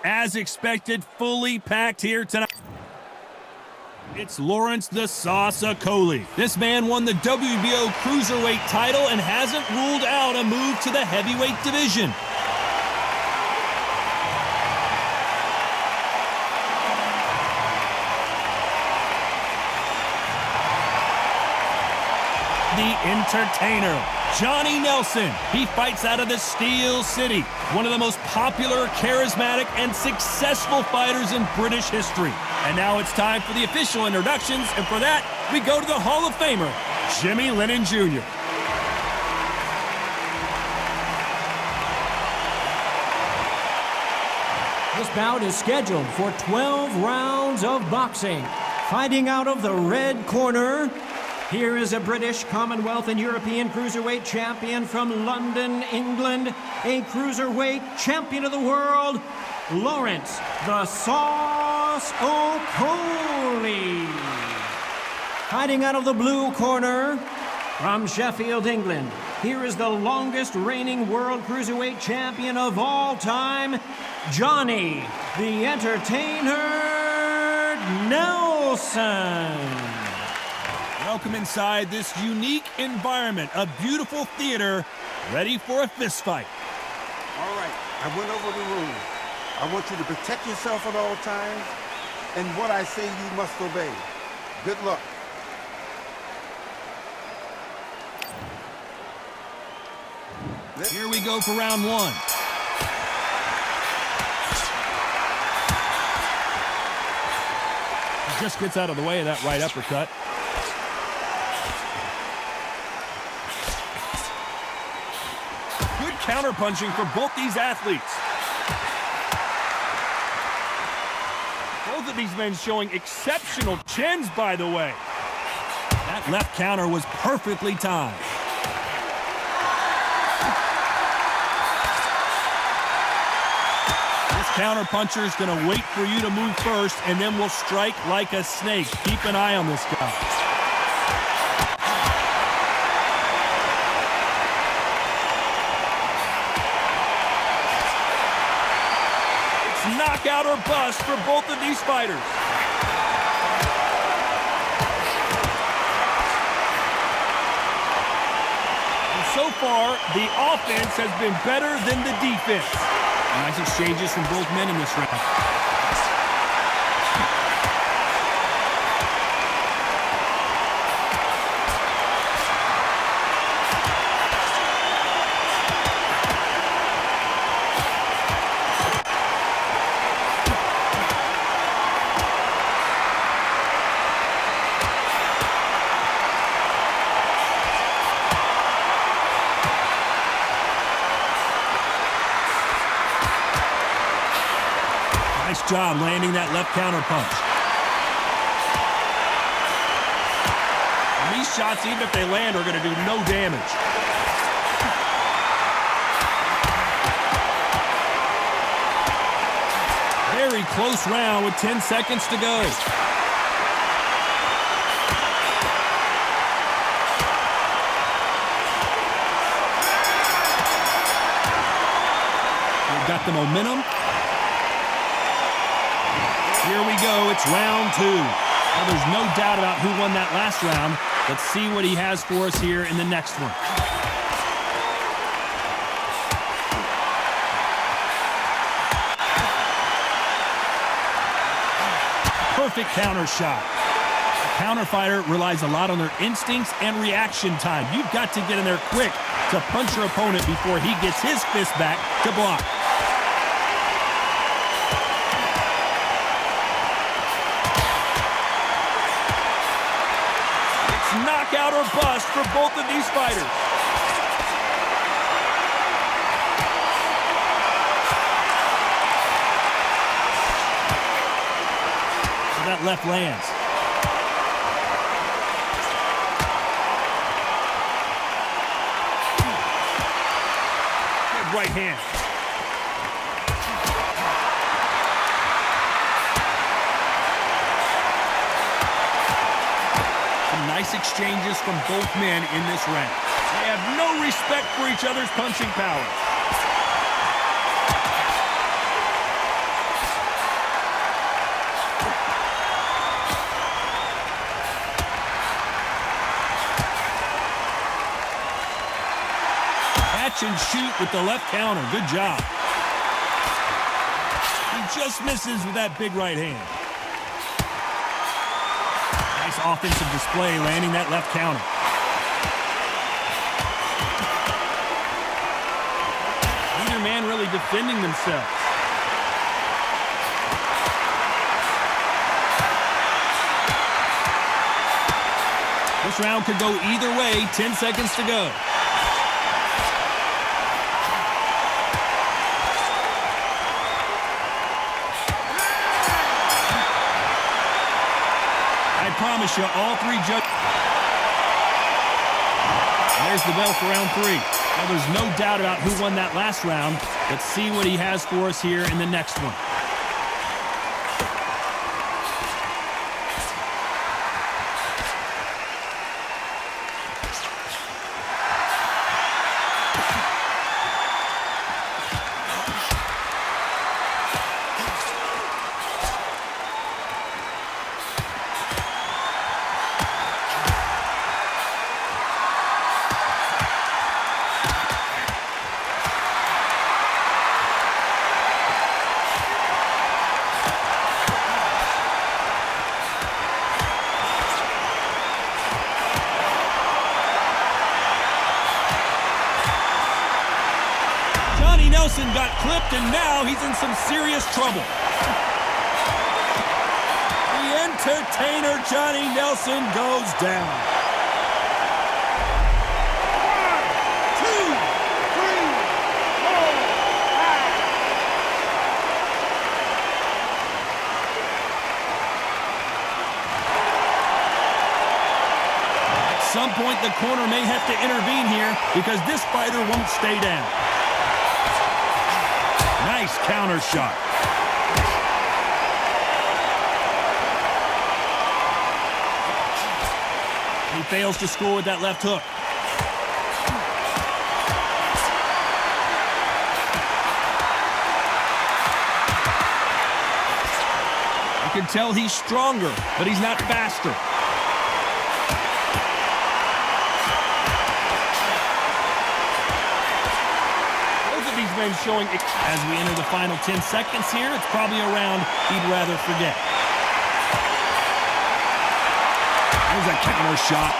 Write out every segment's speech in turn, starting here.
As expected, fully packed here tonight. It's Laurence the Sauce Okolie. This man won the WBO Cruiserweight title and hasn't ruled out a move to the heavyweight division. The entertainer, Johnny Nelson. He fights out of the Steel City, one of the most popular, charismatic, and successful fighters in British history. And now it's time for the official introductions, and for that, we go to the Hall of Famer, Jimmy Lennon Jr. This bout is scheduled for 12 rounds of boxing. Fighting out of the red corner, here is a British, Commonwealth, and European Cruiserweight champion from London, England, a Cruiserweight champion of the world, Laurence the Sauce Okolie. Fighting out of the blue corner, from Sheffield, England, here is the longest reigning world Cruiserweight champion of all time, Johnny the Entertainer Nelson. Welcome inside this unique environment, a beautiful theater, ready for a fist fight. All right, I went over the rules. I want you to protect yourself at all times, and what I say you must obey. Good luck. Here we go for round one. He just gets out of the way of that right uppercut. Good counterpunching for both these athletes. Both of these men showing exceptional chins, by the way. That left counter was perfectly timed. This counterpuncher is going to wait for you to move first, and then will strike like a snake. Keep an eye on this guy. Knockout or bust for both of these fighters. And so far, the offense has been better than the defense. Nice exchanges from both men in this round. Nice job landing that left counter punch. And these shots, even if they land, are going to do no damage. Very close round with 10 seconds to go. They've got the momentum. Here we go, it's round two. Well, there's no doubt about who won that last round. Let's see what he has for us here in the next one. Perfect counter shot. A counter fighter relies a lot on their instincts and reaction time. You've got to get in there quick to punch your opponent before he gets his fist back to block. Knockout or bust for both of these fighters. So that left lands. Good right hand. Nice exchanges from both men in this round. They have no respect for each other's punching power. with the left counter. Good job. He just misses with that big right hand. Nice offensive display, landing that left counter. Neither man really defending themselves. This round could go either way. 10 seconds to go. I promise you, all three judges. There's the bell for round 3. Well, there's no doubt about who won that last round. Let's see what he has for us here in the next one. Nelson got clipped, and now he's in some serious trouble. The entertainer, Johnny Nelson, goes down. 1, 2, 3, 4, 5. At some point, the corner may have to intervene here because this fighter won't stay down. Nice counter shot. He fails to score with that left hook. You can tell he's stronger, but he's not faster. Men showing as we enter the final 10 seconds here. It's probably a round he'd rather forget. There's a counter shot.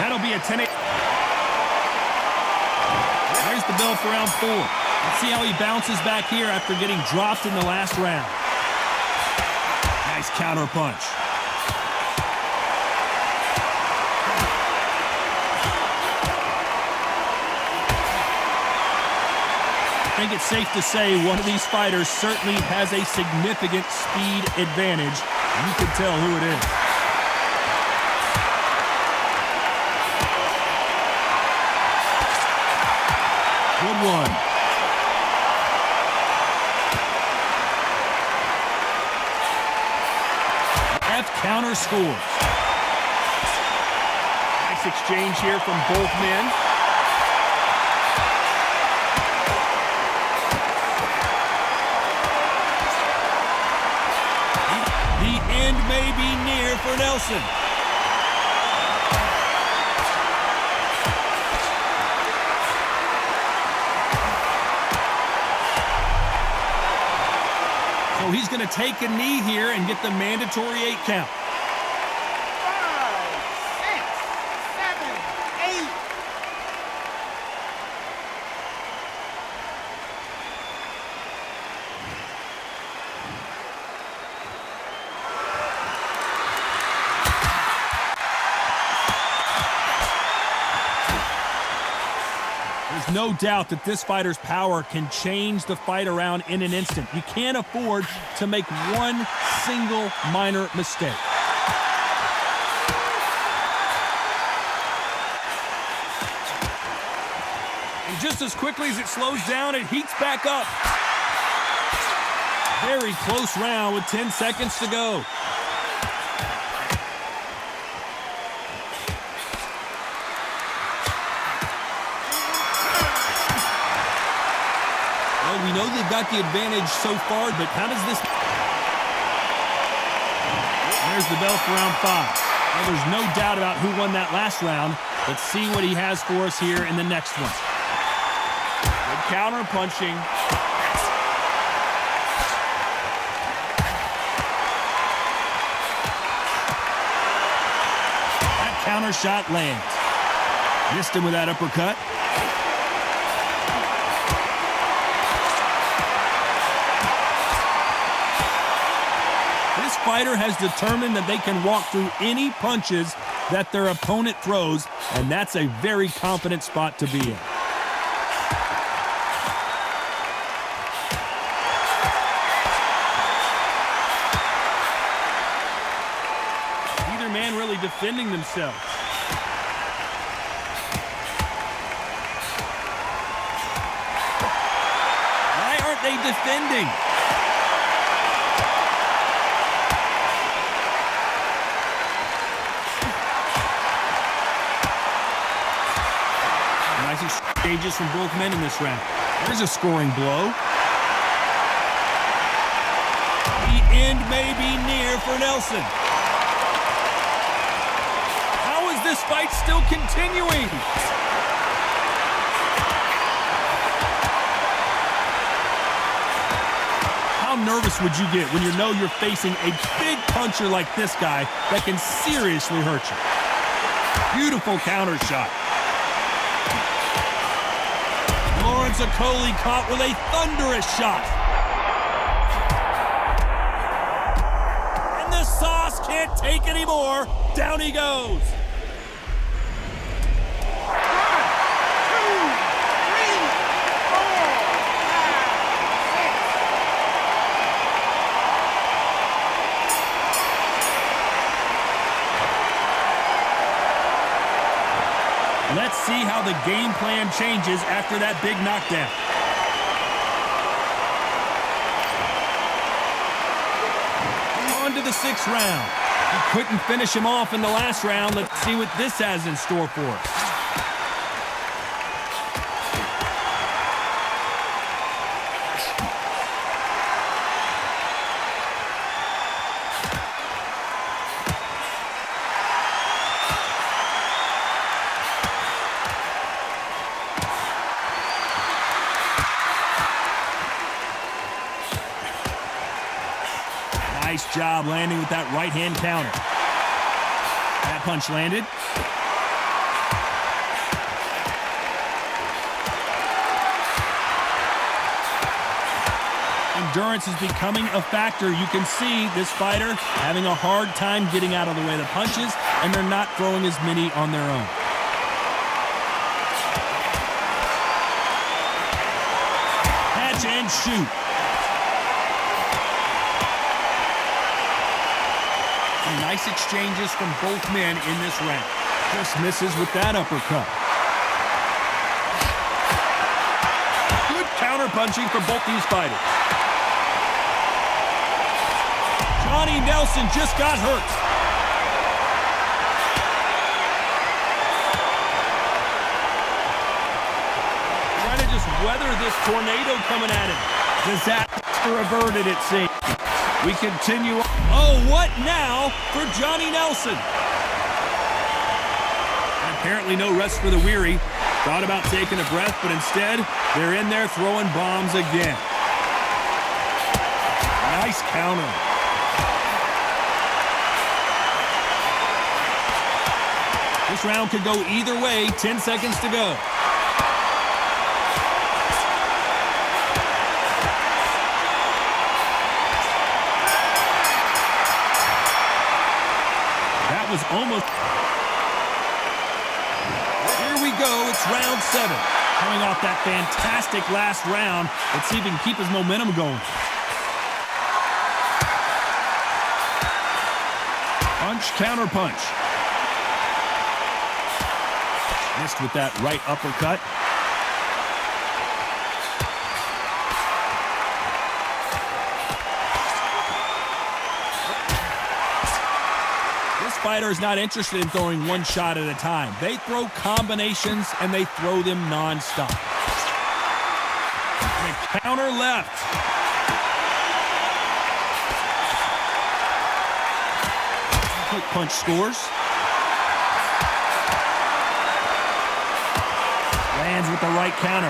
That'll be a 10-8. There's the bell for round 4. Let's see how he bounces back here after getting dropped in the last round. Nice counter punch. I think it's safe to say one of these fighters certainly has a significant speed advantage. You can tell who it is. Good one. F counter scores. Nice exchange here from both men. May be near for Nelson. So he's going to take a knee here and get the mandatory 8 count. 5, 6, 7, 8. There's no doubt that this fighter's power can change the fight around in an instant. You can't afford to make one single minor mistake. And just as quickly as it slows down, it heats back up. Very close round with 10 seconds to go. We know they've got the advantage so far, but how does this... There's the bell for round 5. Well, there's no doubt about who won that last round. Let's see what he has for us here in the next one. Good counter punching. That counter shot lands. Missed him with that uppercut. This fighter has determined that they can walk through any punches that their opponent throws, and that's a very confident spot to be in. Neither man really defending themselves. Why aren't they defending? Nice exchanges from both men in this round. There's a scoring blow. The end may be near for Nelson. How is this fight still continuing? How nervous would you get when you know you're facing a big puncher like this guy that can seriously hurt you? Beautiful counter shot. Laurence Okolie caught with a thunderous shot. And the sauce can't take anymore. Down he goes. 1, 2, 3, 4, 5, 6. Let's see how the game plan changes after that big knockdown. On to the 6th round. He couldn't finish him off in the last round. Let's see what this has in store for us. Nice job landing with that right-hand counter. That punch landed. Endurance is becoming a factor. You can see this fighter having a hard time getting out of the way of the punches, and they're not throwing as many on their own. Catch and shoot. Nice exchanges from both men in this round. Just misses with that uppercut. Good counter punching for both these fighters. Johnny Nelson just got hurt. Trying to just weather this tornado coming at him. Disaster averted, it seems. We continue. Oh, what now for Johnny Nelson? And apparently no rest for the weary. Thought about taking a breath, but instead, they're in there throwing bombs again. Nice counter. This round could go either way. 10 seconds to go. Was almost. Here we go. It's round 7. Coming off that fantastic last round. Let's see if he can keep his momentum going. Punch, counter punch. Missed with that right uppercut. Fighter is not interested in throwing one shot at a time. They throw combinations and they throw them non-stop. The counter left. Quick punch scores. Lands with the right counter.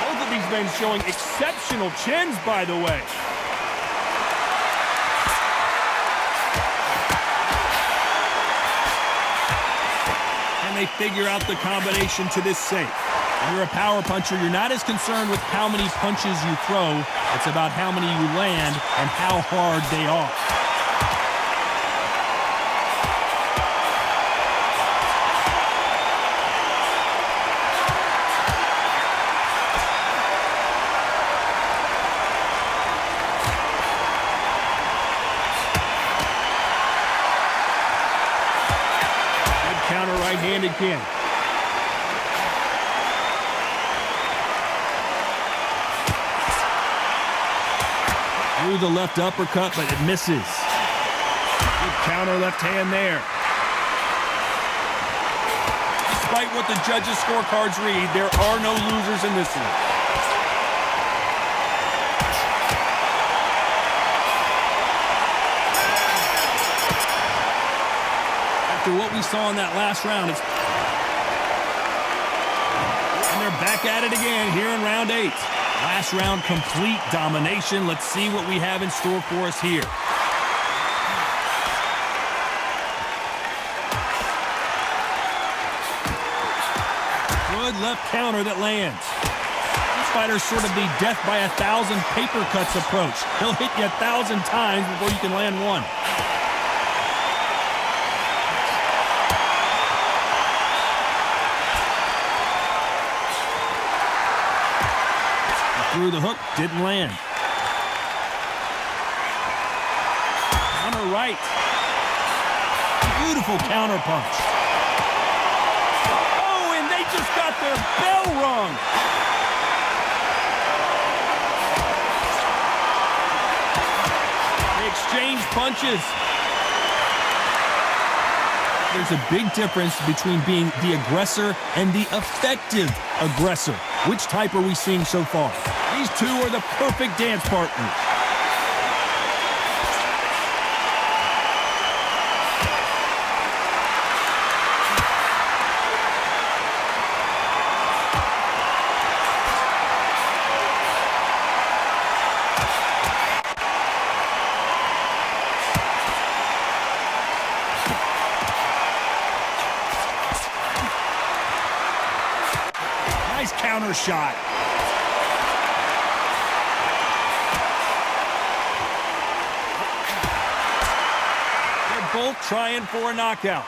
Both of these men showing exceptional chins, by the way. And they figure out the combination to this safe. When you're a power puncher, you're not as concerned with how many punches you throw. It's about how many you land and how hard they are. Good counter right-handed kick. Through the left uppercut, but it misses. Good counter left hand there. Despite what the judges' scorecards read, there are no losers in this one. After what we saw in that last round, and they're back at it again here in round 8. Last round, complete domination. Let's see what we have in store for us here. Good left counter that lands. This fighter's sort of the death by 1,000 paper cuts approach. He'll hit you 1,000 times before you can land one. Through the hook, didn't land. Counter right. Beautiful counter punch. Oh, and they just got their bell rung. They exchange punches. There's a big difference between being the aggressor and the effective aggressor. Which type are we seeing so far? These two are the perfect dance partners. Nice counter shot. Both trying for a knockout.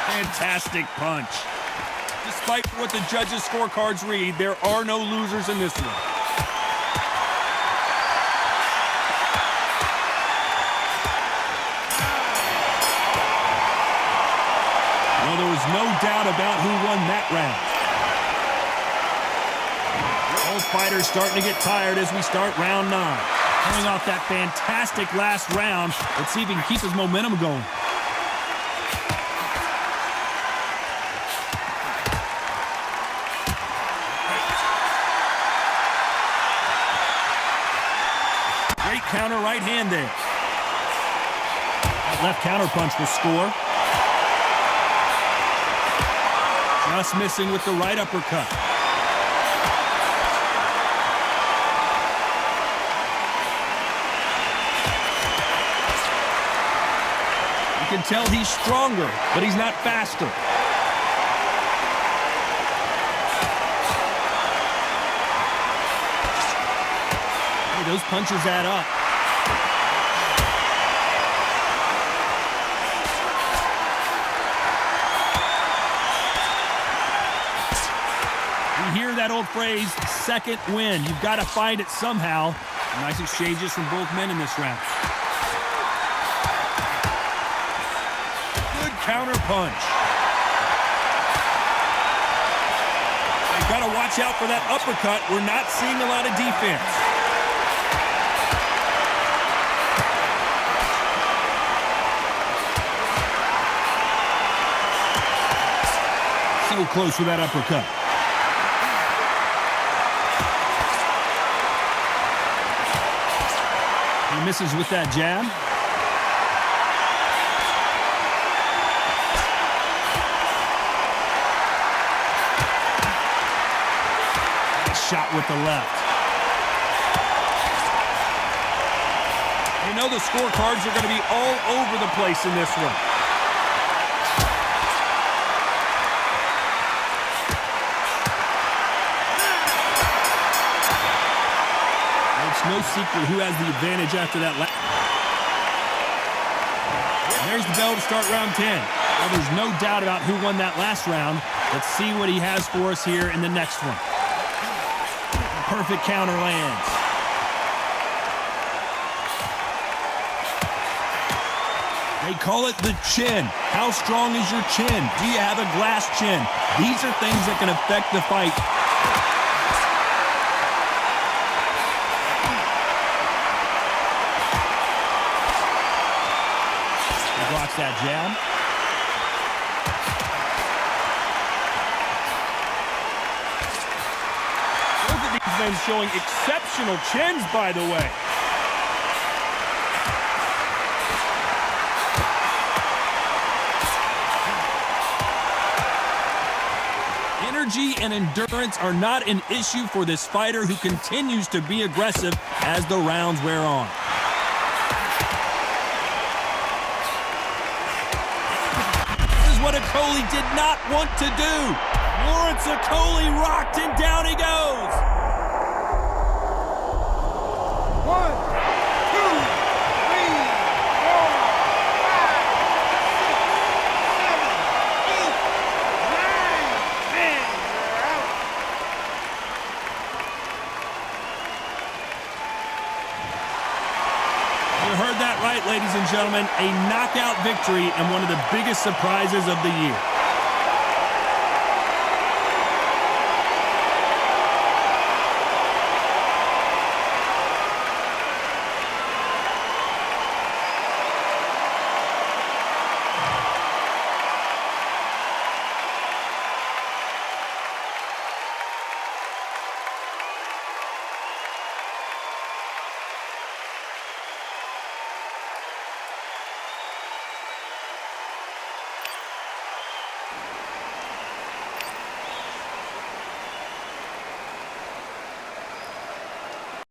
Fantastic punch. Despite what the judges' scorecards read, there are no losers in this one. Well, there was no doubt about who won that round. Both fighters starting to get tired as we start round 9. Coming off that fantastic last round, let's see if he can keep his momentum going. Great counter right hand there. That left counter punch will score. Just missing with the right uppercut. You can tell he's stronger, but he's not faster. Hey, those punches add up. You hear that old phrase, second win. You've got to find it somehow. Nice exchanges from both men in this round. Counter punch. They've got to watch out for that uppercut. We're not seeing a lot of defense. So close with that uppercut. He misses with that jab. Shot with the left. You know the scorecards are going to be all over the place in this one. It's no secret who has the advantage after that. There's the bell to start round 10. Well, there's no doubt about who won that last round. Let's see what he has for us here in the next one. Perfect counter lands. They call it the chin. How strong is your chin? Do you have a glass chin? These are things that can affect the fight. He blocks that jab. Men showing exceptional chins, by the way. Energy and endurance are not an issue for this fighter who continues to be aggressive as the rounds wear on. This is what Okolie did not want to do. Laurence Okolie rocked and down he goes. 1, 2, 3, 4, 5, 6, 7, 8, 9, 10. You heard that right, ladies and gentlemen. A knockout victory and one of the biggest surprises of the year.